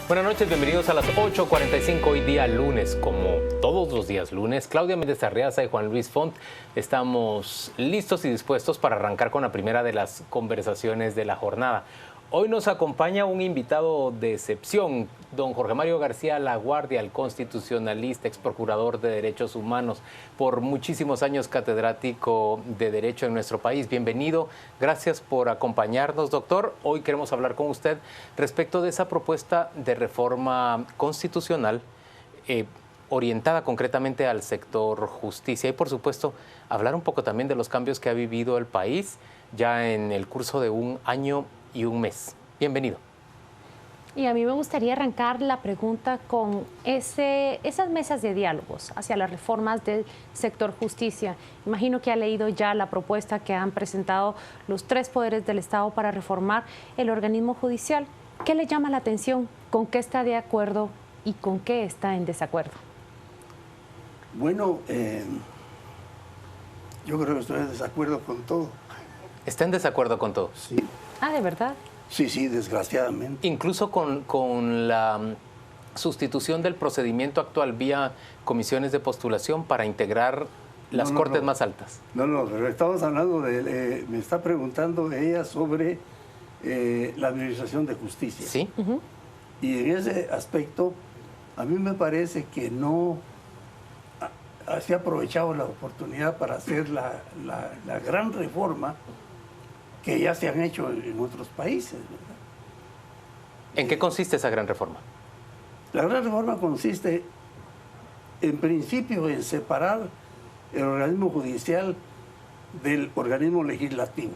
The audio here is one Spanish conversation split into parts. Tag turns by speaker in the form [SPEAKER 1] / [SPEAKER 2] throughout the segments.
[SPEAKER 1] Buenas noches, bienvenidos a las 8:45, hoy día lunes, como todos los días lunes. Claudia Méndez Arriaza y Juan Luis Font estamos listos y dispuestos para arrancar con la primera de las conversaciones de la jornada. Hoy nos acompaña un invitado de excepción, don Jorge Mario García Laguardia, el constitucionalista, ex procurador de Derechos Humanos, por muchísimos años catedrático de Derecho en nuestro país. Bienvenido, gracias por acompañarnos, doctor. Hoy queremos hablar con usted respecto de esa propuesta de reforma constitucional orientada concretamente al sector justicia y, por supuesto, hablar un poco también de los cambios que ha vivido el país ya en el curso de un año y un mes. Bienvenido.
[SPEAKER 2] Y a mí me gustaría arrancar la pregunta con esas mesas de diálogos hacia las reformas del sector justicia. Imagino que ha leído ya la propuesta que han presentado los tres poderes del Estado para reformar el organismo judicial. ¿Qué le llama la atención? ¿Con qué está de acuerdo y con qué está en desacuerdo?
[SPEAKER 3] Bueno, yo creo que estoy en desacuerdo con todo.
[SPEAKER 1] ¿Está en desacuerdo con todo?
[SPEAKER 3] Sí.
[SPEAKER 2] Ah, ¿de verdad?
[SPEAKER 3] Sí, desgraciadamente.
[SPEAKER 1] Incluso con la sustitución del procedimiento actual vía comisiones de postulación para integrar las cortes más altas.
[SPEAKER 3] No, pero estamos hablando de... me está preguntando ella sobre la administración de justicia.
[SPEAKER 1] Sí.
[SPEAKER 3] Y en ese aspecto, a mí me parece que no se ha aprovechado la oportunidad para hacer la gran reforma que ya se han hecho en otros países, ¿verdad?
[SPEAKER 1] ¿En qué consiste esa gran reforma?
[SPEAKER 3] La gran reforma consiste, en principio, en separar el organismo judicial del organismo legislativo.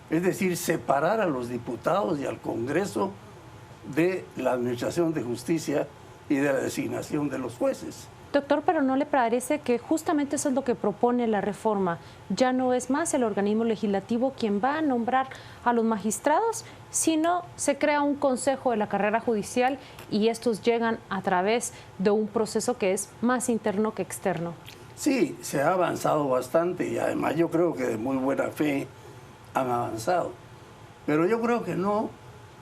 [SPEAKER 3] Es decir, separar a los diputados y al Congreso de la administración de justicia y de la designación de los jueces.
[SPEAKER 2] Doctor, pero ¿no le parece que justamente eso es lo que propone la reforma? Ya no es más el organismo legislativo quien va a nombrar a los magistrados, sino se crea un consejo de la carrera judicial y estos llegan a través de un proceso que es más interno que externo.
[SPEAKER 3] Sí, se ha avanzado bastante y además yo creo que de muy buena fe han avanzado. Pero yo creo que no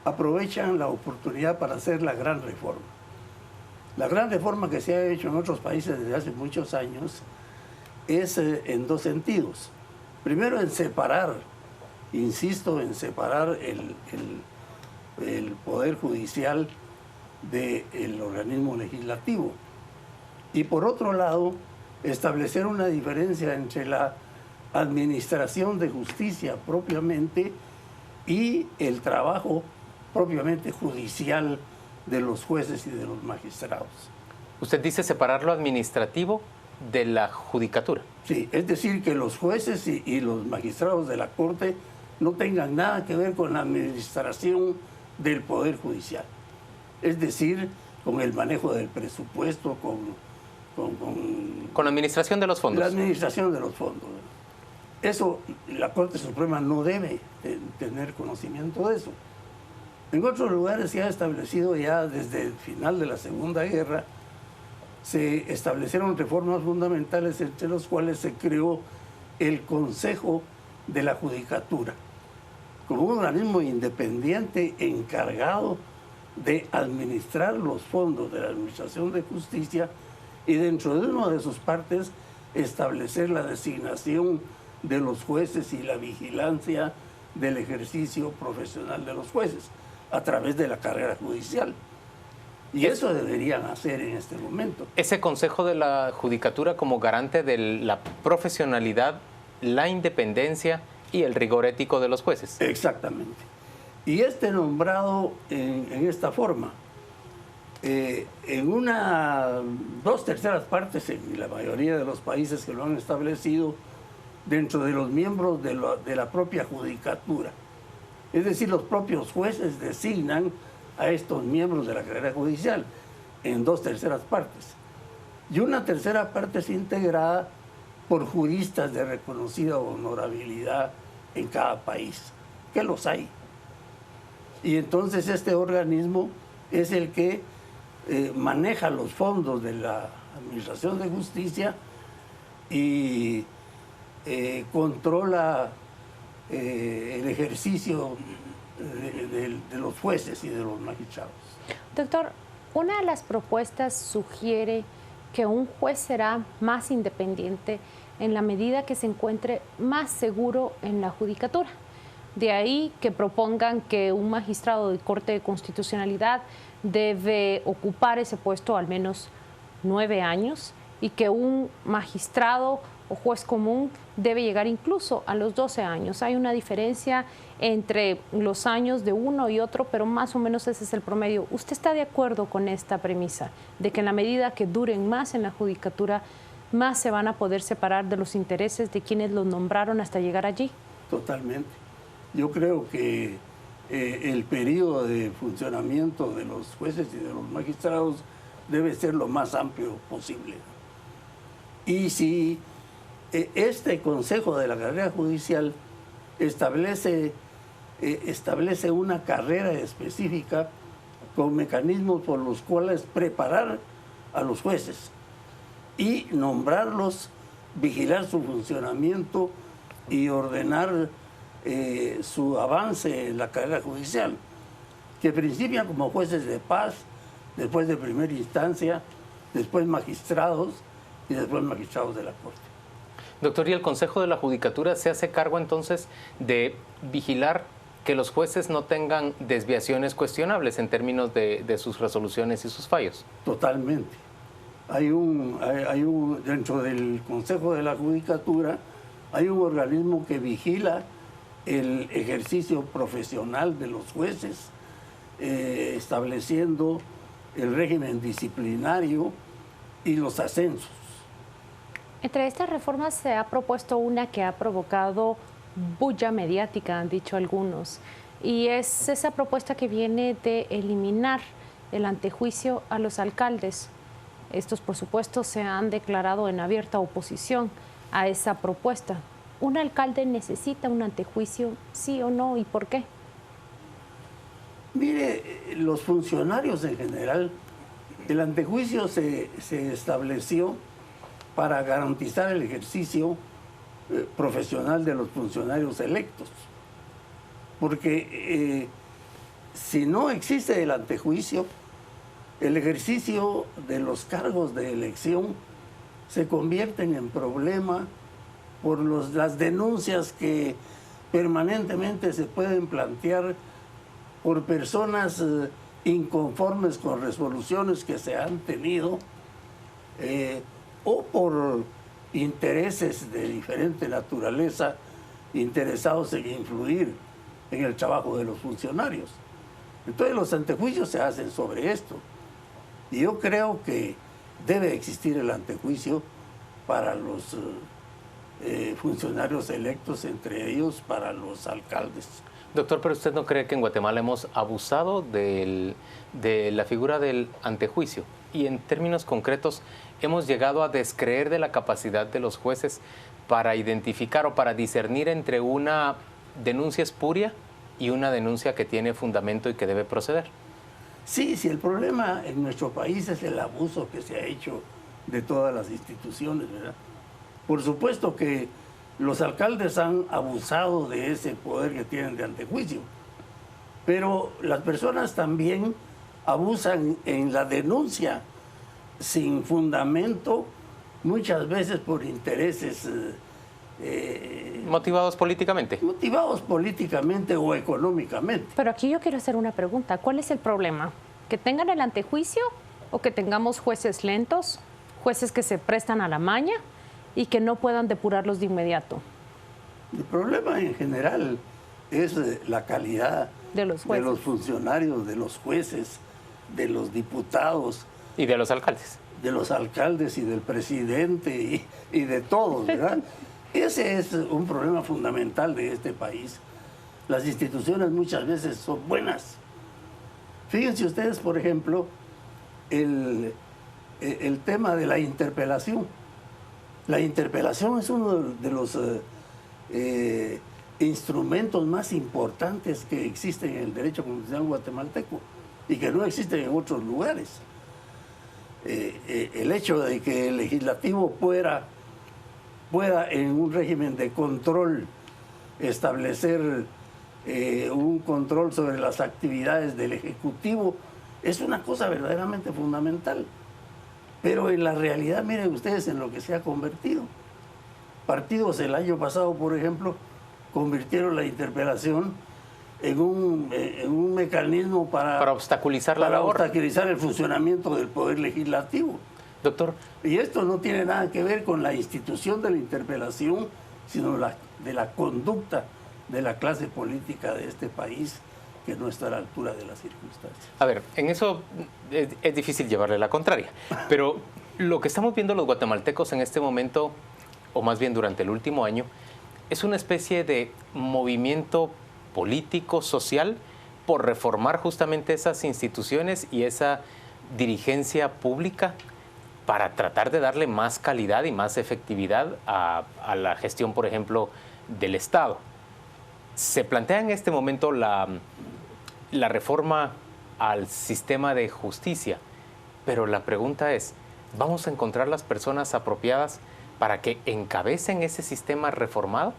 [SPEAKER 3] aprovechan la oportunidad para hacer la gran reforma. La gran reforma que se ha hecho en otros países desde hace muchos años es en dos sentidos. Primero, en separar, insisto, en separar el Poder Judicial del organismo legislativo. Y por otro lado, establecer una diferencia entre la administración de justicia propiamente y el trabajo propiamente judicial de los jueces y de los magistrados.
[SPEAKER 1] Usted dice separar lo administrativo de la judicatura.
[SPEAKER 3] Sí, es decir, que los jueces y los magistrados de la Corte no tengan nada que ver con la administración del Poder Judicial. Es decir, con el manejo del presupuesto,
[SPEAKER 1] con la administración de los fondos.
[SPEAKER 3] La administración de los fondos. Eso, la Corte Suprema no debe tener conocimiento de eso. En otros lugares se ha establecido ya desde el final de la Segunda Guerra, se establecieron reformas fundamentales entre los cuales se creó el Consejo de la Judicatura, como un organismo independiente encargado de administrar los fondos de la Administración de Justicia y dentro de una de sus partes establecer la designación de los jueces y la vigilancia del ejercicio profesional de los jueces a través de la carrera judicial. Y eso deberían hacer en este momento.
[SPEAKER 1] Ese Consejo de la Judicatura como garante de la profesionalidad, la independencia y el rigor ético de los jueces.
[SPEAKER 3] Exactamente. Y nombrado en esta forma, en dos terceras partes, en la mayoría de los países que lo han establecido, dentro de los miembros de la propia judicatura. Es decir, los propios jueces designan a estos miembros de la carrera judicial en dos terceras partes. Y una tercera parte es integrada por juristas de reconocida honorabilidad en cada país, que los hay. Y entonces este organismo es el que maneja los fondos de la Administración de Justicia y controla el ejercicio de los jueces y de los magistrados.
[SPEAKER 2] Doctor, una de las propuestas sugiere que un juez será más independiente en la medida que se encuentre más seguro en la judicatura. De ahí que propongan que un magistrado de Corte de Constitucionalidad debe ocupar ese puesto al menos 9 años y que un magistrado o juez común debe llegar incluso a los 12 años. Hay una diferencia entre los años de uno y otro, pero más o menos ese es el promedio. ¿Usted está de acuerdo con esta premisa de que en la medida que duren más en la judicatura, más se van a poder separar de los intereses de quienes los nombraron hasta llegar allí?
[SPEAKER 3] Totalmente. Yo creo que el periodo de funcionamiento de los jueces y de los magistrados debe ser lo más amplio posible. Y si este Consejo de la Carrera Judicial establece una carrera específica con mecanismos por los cuales preparar a los jueces y nombrarlos, vigilar su funcionamiento y ordenar su avance en la carrera judicial, que principian como jueces de paz, después de primera instancia, después magistrados y después magistrados de la Corte.
[SPEAKER 1] Doctor, ¿y el Consejo de la Judicatura se hace cargo entonces de vigilar que los jueces no tengan desviaciones cuestionables en términos de sus resoluciones y sus fallos?
[SPEAKER 3] Totalmente. Dentro del Consejo de la Judicatura hay un organismo que vigila el ejercicio profesional de los jueces, estableciendo el régimen disciplinario y los ascensos.
[SPEAKER 2] Entre estas reformas se ha propuesto una que ha provocado bulla mediática, han dicho algunos, y es esa propuesta que viene de eliminar el antejuicio a los alcaldes. Estos, por supuesto, se han declarado en abierta oposición a esa propuesta. ¿Un alcalde necesita un antejuicio, sí o no, y por qué?
[SPEAKER 3] Mire, los funcionarios en general, el antejuicio se estableció para garantizar el ejercicio profesional de los funcionarios electos. Porque si no existe el antejuicio, el ejercicio de los cargos de elección se convierten en problema por las denuncias que permanentemente se pueden plantear por personas inconformes con resoluciones que se han tenido o por intereses de diferente naturaleza interesados en influir en el trabajo de los funcionarios. Entonces los antejuicios se hacen sobre esto. Y yo creo que debe existir el antejuicio para los funcionarios electos, entre ellos para los alcaldes.
[SPEAKER 1] Doctor, ¿pero usted no cree que en Guatemala hemos abusado de la figura del antejuicio? Y en términos concretos, hemos llegado a descreer de la capacidad de los jueces para identificar o para discernir entre una denuncia espuria y una denuncia que tiene fundamento y que debe proceder.
[SPEAKER 3] Sí, el problema en nuestro país es el abuso que se ha hecho de todas las instituciones, ¿verdad? Por supuesto que los alcaldes han abusado de ese poder que tienen de antejuicio, pero las personas también abusan en la denuncia sin fundamento, muchas veces por intereses
[SPEAKER 1] ¿motivados políticamente?
[SPEAKER 3] Motivados políticamente o económicamente.
[SPEAKER 2] Pero aquí yo quiero hacer una pregunta. ¿Cuál es el problema? ¿Que tengan el antejuicio o que tengamos jueces lentos, jueces que se prestan a la maña y que no puedan depurarlos de inmediato?
[SPEAKER 3] El problema en general es la calidad
[SPEAKER 2] de los
[SPEAKER 3] funcionarios, de los jueces, de los diputados.
[SPEAKER 1] Y de los alcaldes.
[SPEAKER 3] De los alcaldes y del presidente y de todos, ¿verdad? Ese es un problema fundamental de este país. Las instituciones muchas veces son buenas. Fíjense ustedes, por ejemplo, el tema de la interpelación. La interpelación es uno de los instrumentos más importantes que existen en el derecho constitucional guatemalteco y que no existen en otros lugares. El hecho de que el legislativo pueda en un régimen de control establecer un control sobre las actividades del Ejecutivo es una cosa verdaderamente fundamental. Pero en la realidad, miren ustedes en lo que se ha convertido. Partidos el año pasado, por ejemplo, convirtieron la interpelación en un mecanismo para
[SPEAKER 1] obstaculizar la labor.
[SPEAKER 3] Para obstaculizar el funcionamiento del Poder Legislativo.
[SPEAKER 1] Doctor.
[SPEAKER 3] Y esto no tiene nada que ver con la institución de la interpelación, sino de la conducta de la clase política de este país, que no está a la altura de las circunstancias.
[SPEAKER 1] A ver, en eso es difícil llevarle la contraria, pero lo que estamos viendo los guatemaltecos en este momento, o más bien durante el último año, es una especie de movimiento político, social, por reformar justamente esas instituciones y esa dirigencia pública para tratar de darle más calidad y más efectividad a la gestión, por ejemplo, del Estado. Se plantea en este momento la reforma al sistema de justicia, pero la pregunta es, ¿vamos a encontrar las personas apropiadas para que encabecen ese sistema reformado?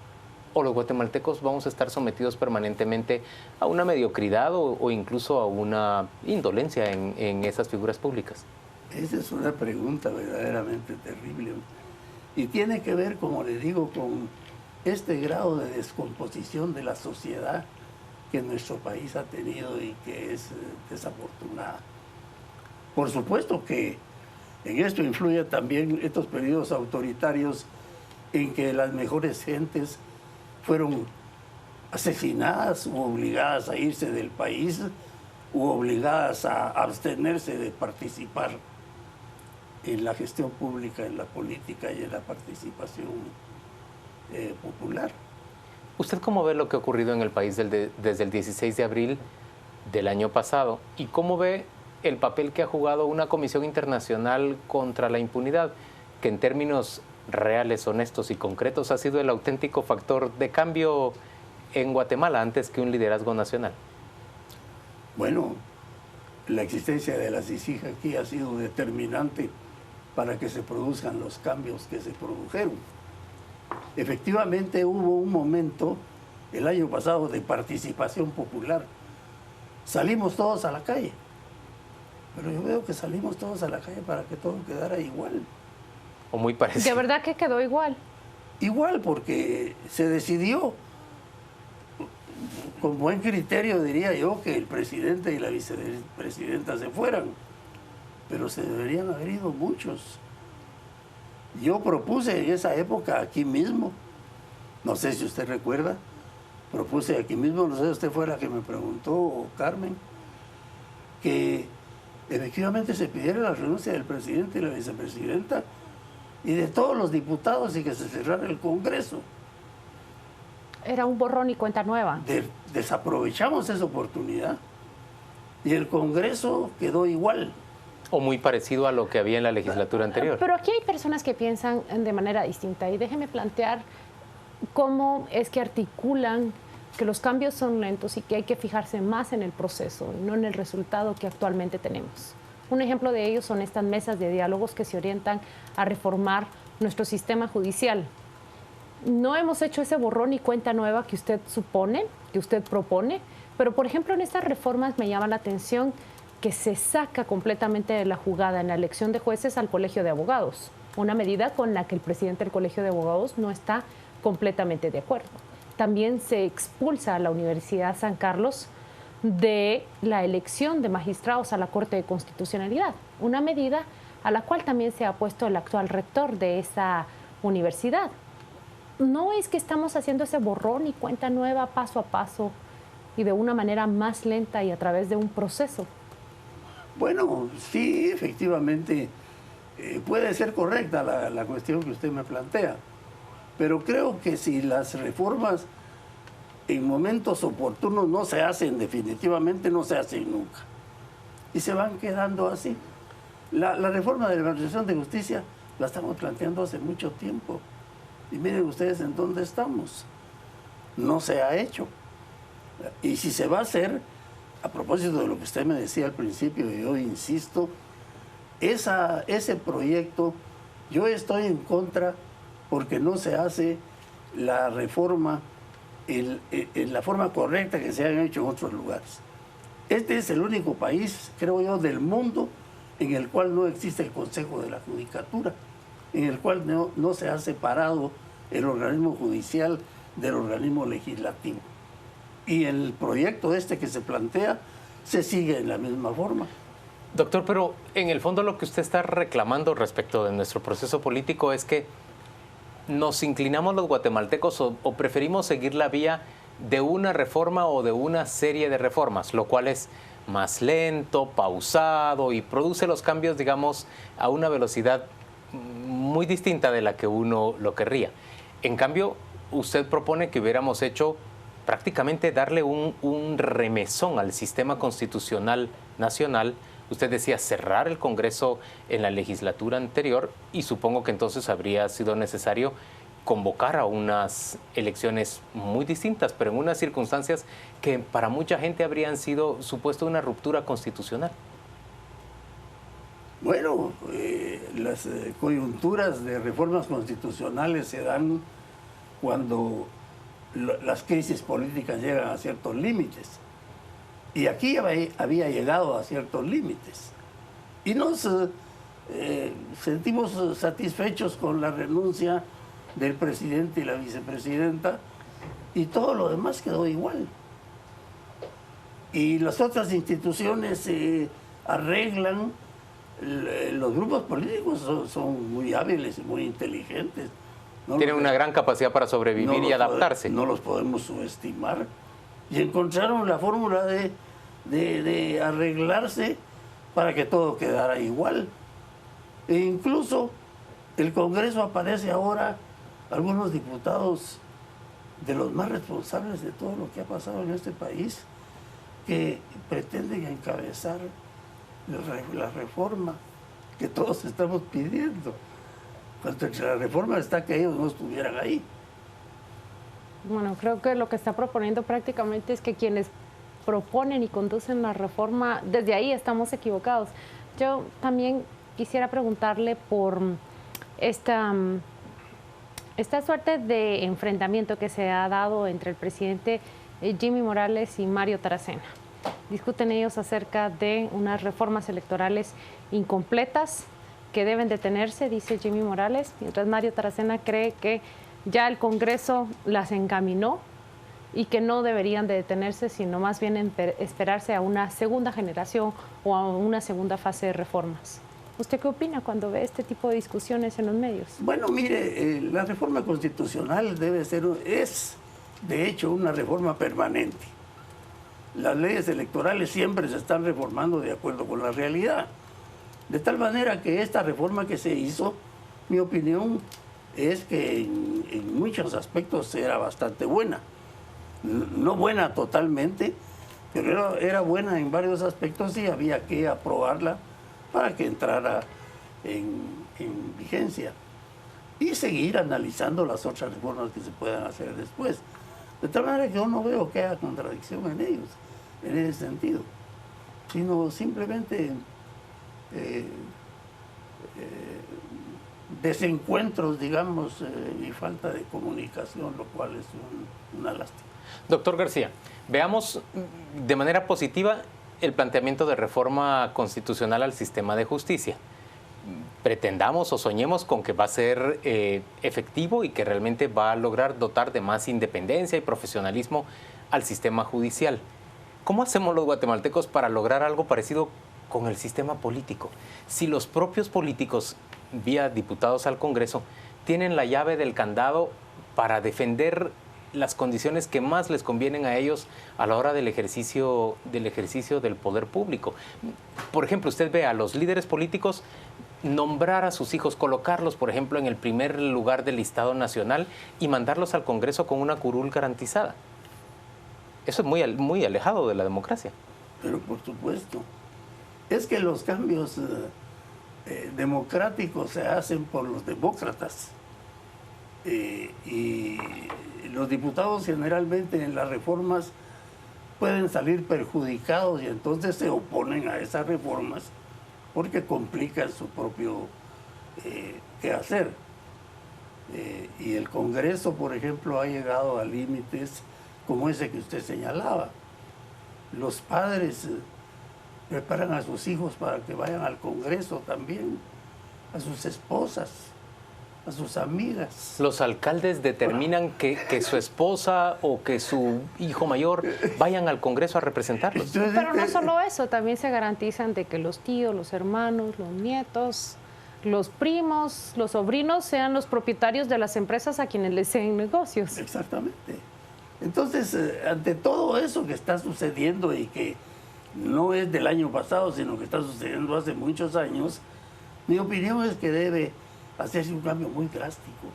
[SPEAKER 1] ¿O los guatemaltecos vamos a estar sometidos permanentemente a una mediocridad o incluso a una indolencia en esas figuras públicas?
[SPEAKER 3] Esa es una pregunta verdaderamente terrible. Y tiene que ver, como le digo, con este grado de descomposición de la sociedad que nuestro país ha tenido y que es desafortunada. Por supuesto que en esto influye también estos periodos autoritarios en que las mejores gentes fueron asesinadas u obligadas a irse del país u obligadas a abstenerse de participar en la gestión pública, en la política y en la participación popular.
[SPEAKER 1] ¿Usted cómo ve lo que ha ocurrido en el país desde el 16 de abril del año pasado? ¿Y cómo ve el papel que ha jugado una comisión internacional contra la impunidad, que en términos reales, honestos y concretos ha sido el auténtico factor de cambio en Guatemala antes que un liderazgo nacional?
[SPEAKER 3] Bueno, la existencia de la CICIG aquí ha sido determinante para que se produzcan los cambios que se produjeron. Efectivamente hubo un momento el año pasado de participación popular. Salimos todos a la calle, pero yo veo que salimos todos a la calle para que todo quedara igual.
[SPEAKER 1] O muy parecido.
[SPEAKER 2] ¿De verdad que quedó igual?
[SPEAKER 3] Igual, porque se decidió, con buen criterio diría yo, que el presidente y la vicepresidenta se fueran, pero se deberían haber ido muchos. Yo propuse en esa época aquí mismo, no sé si usted recuerda, propuse aquí mismo, no sé si usted fue la que me preguntó, o Carmen, que efectivamente se pidiera la renuncia del presidente y la vicepresidenta y de todos los diputados y que se cerrara el Congreso.
[SPEAKER 2] Era un borrón y cuenta nueva.
[SPEAKER 3] Desaprovechamos esa oportunidad y el Congreso quedó igual.
[SPEAKER 1] O muy parecido a lo que había en la legislatura anterior.
[SPEAKER 2] Pero aquí hay personas que piensan de manera distinta y déjeme plantear cómo es que articulan que los cambios son lentos y que hay que fijarse más en el proceso y no en el resultado que actualmente tenemos. Un ejemplo de ello son estas mesas de diálogos que se orientan a reformar nuestro sistema judicial. No hemos hecho ese borrón y cuenta nueva que usted supone, que usted propone, pero por ejemplo en estas reformas me llama la atención que se saca completamente de la jugada en la elección de jueces al Colegio de Abogados, una medida con la que el presidente del Colegio de Abogados no está completamente de acuerdo. También se expulsa a la Universidad San Carlos de la elección de magistrados a la Corte de Constitucionalidad, una medida a la cual también se ha opuesto el actual rector de esa universidad. ¿No es que estamos haciendo ese borrón y cuenta nueva paso a paso y de una manera más lenta y a través de un proceso?
[SPEAKER 3] Bueno, sí, efectivamente, puede ser correcta la cuestión que usted me plantea, pero creo que si las reformas en momentos oportunos no se hacen, definitivamente no se hacen nunca, y se van quedando así. La reforma de la Administración de Justicia la estamos planteando hace mucho tiempo, y miren ustedes en dónde estamos. No se ha hecho, y si se va a hacer, a propósito de lo que usted me decía al principio, y yo insisto, ese proyecto, yo estoy en contra porque no se hace la reforma en la forma correcta que se han hecho en otros lugares. Este es el único país, creo yo, del mundo en el cual no existe el Consejo de la Judicatura, en el cual no se ha separado el organismo judicial del organismo legislativo. Y el proyecto este que se plantea se sigue en la misma forma.
[SPEAKER 1] Doctor, pero en el fondo lo que usted está reclamando respecto de nuestro proceso político es que nos inclinamos los guatemaltecos o preferimos seguir la vía de una reforma o de una serie de reformas, lo cual es más lento, pausado y produce los cambios, digamos, a una velocidad muy distinta de la que uno lo querría. En cambio, usted propone que hubiéramos hecho prácticamente darle un remesón al sistema constitucional nacional. Usted decía cerrar el Congreso en la legislatura anterior y supongo que entonces habría sido necesario convocar a unas elecciones muy distintas, pero en unas circunstancias que para mucha gente habrían sido supuesto una ruptura constitucional.
[SPEAKER 3] Bueno, las coyunturas de reformas constitucionales se dan cuando las crisis políticas llegan a ciertos límites. Y aquí había llegado a ciertos límites. Y nos sentimos satisfechos con la renuncia del presidente y la vicepresidenta, y todo lo demás quedó igual. Y las otras instituciones se arreglan. Los grupos políticos son muy hábiles y muy inteligentes.
[SPEAKER 1] Tienen una gran capacidad para sobrevivir y adaptarse.
[SPEAKER 3] No los podemos subestimar. Y encontraron la fórmula de arreglarse para que todo quedara igual. E incluso el Congreso aparece ahora algunos diputados de los más responsables de todo lo que ha pasado en este país, que pretenden encabezar la reforma que todos estamos pidiendo. Cuando entre la reforma está que ellos no estuvieran ahí.
[SPEAKER 2] Bueno, creo que lo que está proponiendo prácticamente es que quienes proponen y conducen la reforma, desde ahí estamos equivocados. Yo también quisiera preguntarle por esta suerte de enfrentamiento que se ha dado entre el presidente Jimmy Morales y Mario Taracena. Discuten ellos acerca de unas reformas electorales incompletas que deben detenerse, dice Jimmy Morales, mientras Mario Taracena cree que ya el Congreso las encaminó y que no deberían de detenerse, sino más bien esperarse a una segunda generación o a una segunda fase de reformas. ¿Usted qué opina cuando ve este tipo de discusiones en los medios?
[SPEAKER 3] Bueno, mire, la reforma constitucional es de hecho una reforma permanente. Las leyes electorales siempre se están reformando de acuerdo con la realidad. De tal manera que esta reforma que se hizo, mi opinión es que en muchos aspectos era bastante buena. No buena totalmente, pero era buena en varios aspectos y había que aprobarla para que entrara en vigencia y seguir analizando las otras reformas que se puedan hacer después. De tal manera que yo no veo que haya contradicción en ellos, en ese sentido, sino simplemente desencuentros, digamos, y falta de comunicación, lo cual es una lástima.
[SPEAKER 1] Doctor García, veamos de manera positiva el planteamiento de reforma constitucional al sistema de justicia. Pretendamos o soñemos con que va a ser efectivo y que realmente va a lograr dotar de más independencia y profesionalismo al sistema judicial. ¿Cómo hacemos los guatemaltecos para lograr algo parecido con el sistema político? Si los propios políticos, vía diputados al Congreso, tienen la llave del candado para defender las condiciones que más les convienen a ellos a la hora del ejercicio del poder público. Por ejemplo, usted ve a los líderes políticos nombrar a sus hijos, colocarlos, por ejemplo, en el primer lugar del listado nacional y mandarlos al Congreso con una curul garantizada. Eso es muy alejado de la democracia.
[SPEAKER 3] Pero por supuesto, es que los cambios democráticos se hacen por los demócratas. Y los diputados generalmente en las reformas pueden salir perjudicados y entonces se oponen a esas reformas porque complican su propio quehacer. Y el Congreso, por ejemplo, ha llegado a límites como ese que usted señalaba. los padres preparan a sus hijos para que vayan al Congreso también, a sus esposas, a sus amigas.
[SPEAKER 1] Los alcaldes determinan que su esposa o que su hijo mayor vayan al Congreso a representarlos.
[SPEAKER 2] Pero no solo eso, también se garantizan de que los tíos, los hermanos, los nietos, los primos, los sobrinos sean los propietarios de las empresas a quienes les den negocios.
[SPEAKER 3] Exactamente. Entonces, ante todo eso que está sucediendo y que no es del año pasado, sino que está sucediendo hace muchos años, mi opinión es que debe hacerse un cambio muy drástico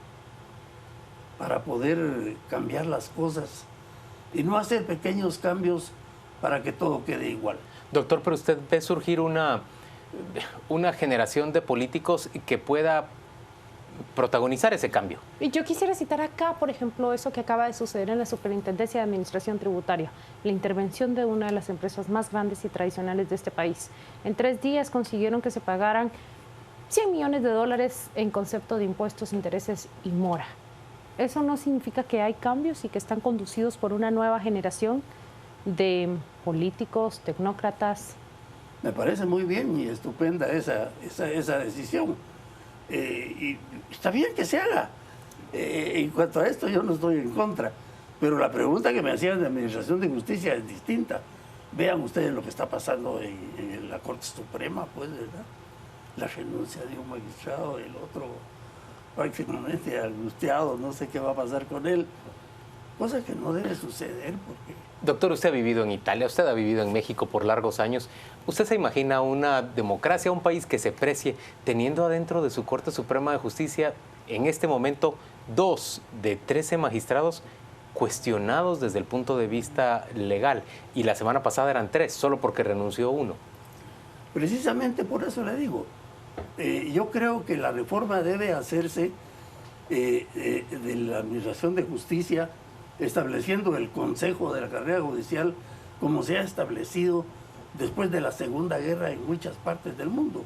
[SPEAKER 3] para poder cambiar las cosas y no hacer pequeños cambios para que todo quede igual.
[SPEAKER 1] Doctor, pero usted ve surgir una generación de políticos que pueda protagonizar ese cambio.
[SPEAKER 2] Y yo quisiera citar acá, por ejemplo, eso que acaba de suceder en la Superintendencia de Administración Tributaria, la intervención de una de las empresas más grandes y tradicionales de este país. En 3 días consiguieron que se pagaran $100 millones en concepto de impuestos, intereses y mora. Eso no significa que hay cambios y que están conducidos por una nueva generación de políticos, tecnócratas.
[SPEAKER 3] Me parece muy bien y estupenda esa decisión. Y está bien que se haga. En cuanto a esto, yo no estoy en contra. Pero la pregunta que me hacían de Administración de Justicia es distinta. Vean ustedes lo que está pasando en la Corte Suprema, pues, ¿verdad? La renuncia de un magistrado, el otro prácticamente angustiado, no sé qué va a pasar con él. Cosa que no debe suceder porque...
[SPEAKER 1] Doctor, usted ha vivido en Italia, usted ha vivido en México por largos años. ¿Usted se imagina una democracia, un país que se precie, teniendo adentro de su Corte Suprema de Justicia, en este momento, 2 de 13 magistrados cuestionados desde el punto de vista legal? Y la semana pasada eran 3, solo porque renunció uno.
[SPEAKER 3] Precisamente por eso le digo, yo creo que la reforma debe hacerse de la Administración de Justicia, estableciendo el Consejo de la Carrera Judicial como se ha establecido después de la Segunda Guerra en muchas partes del mundo.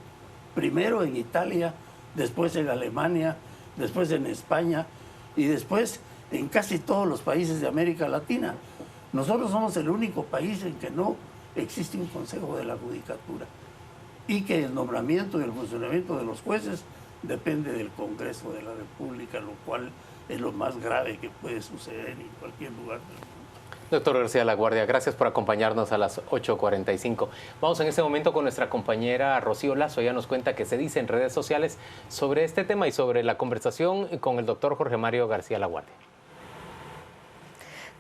[SPEAKER 3] Primero en Italia, después en Alemania, después en España y después en casi todos los países de América Latina. Nosotros somos el único país en que no existe un Consejo de la Judicatura y que el nombramiento y el funcionamiento de los jueces depende del Congreso de la República, lo cual es lo más grave que puede suceder en cualquier lugar del mundo.
[SPEAKER 1] Doctor García Laguardia, gracias por acompañarnos a las 8:45. Vamos en este momento con nuestra compañera Rocío Lazo. Ella nos cuenta qué se dice en redes sociales sobre este tema y sobre la conversación con el doctor Jorge Mario García Laguardia.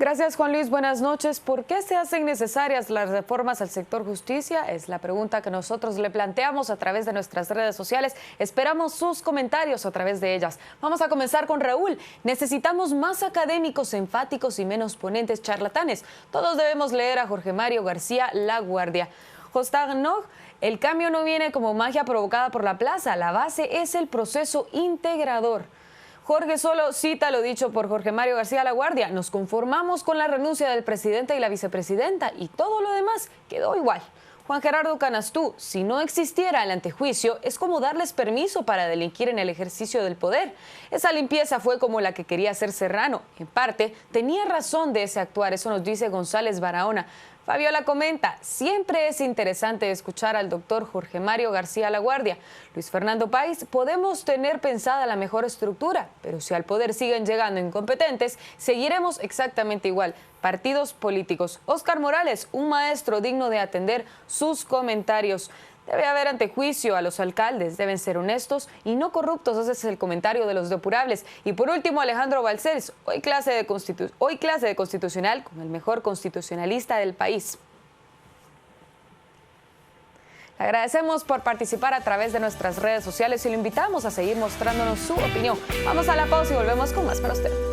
[SPEAKER 4] Gracias, Juan Luis. Buenas noches. ¿Por qué se hacen necesarias las reformas al sector justicia? Es la pregunta que nosotros le planteamos a través de nuestras redes sociales. Esperamos sus comentarios a través de ellas. Vamos a comenzar con Raúl. Necesitamos más académicos enfáticos y menos ponentes charlatanes. Todos debemos leer a Jorge Mario García Laguardia. Hostag Nog, el cambio no viene como magia provocada por la plaza. La base es el proceso integrador. Jorge solo cita lo dicho por Jorge Mario García Laguardia. Nos conformamos con la renuncia del presidente y la vicepresidenta y todo lo demás quedó igual. Juan Gerardo Canastú, si no existiera el antejuicio, es como darles permiso para delinquir en el ejercicio del poder. Esa limpieza fue como la que quería hacer Serrano. En parte, tenía razón de ese actuar, eso nos dice González Barahona. Fabiola comenta, siempre es interesante escuchar al doctor Jorge Mario García Laguardia. Luis Fernando Páez, podemos tener pensada la mejor estructura, pero si al poder siguen llegando incompetentes, seguiremos exactamente igual. Partidos políticos. Óscar Morales, un maestro digno de atender sus comentarios. Debe haber antejuicio a los alcaldes, deben ser honestos y no corruptos, ese es el comentario de los depurables. Y por último, Alejandro Balcells, hoy clase de constitucional con el mejor constitucionalista del país. Le agradecemos por participar a través de nuestras redes sociales y lo invitamos a seguir mostrándonos su opinión. Vamos a la pausa y volvemos con más para usted.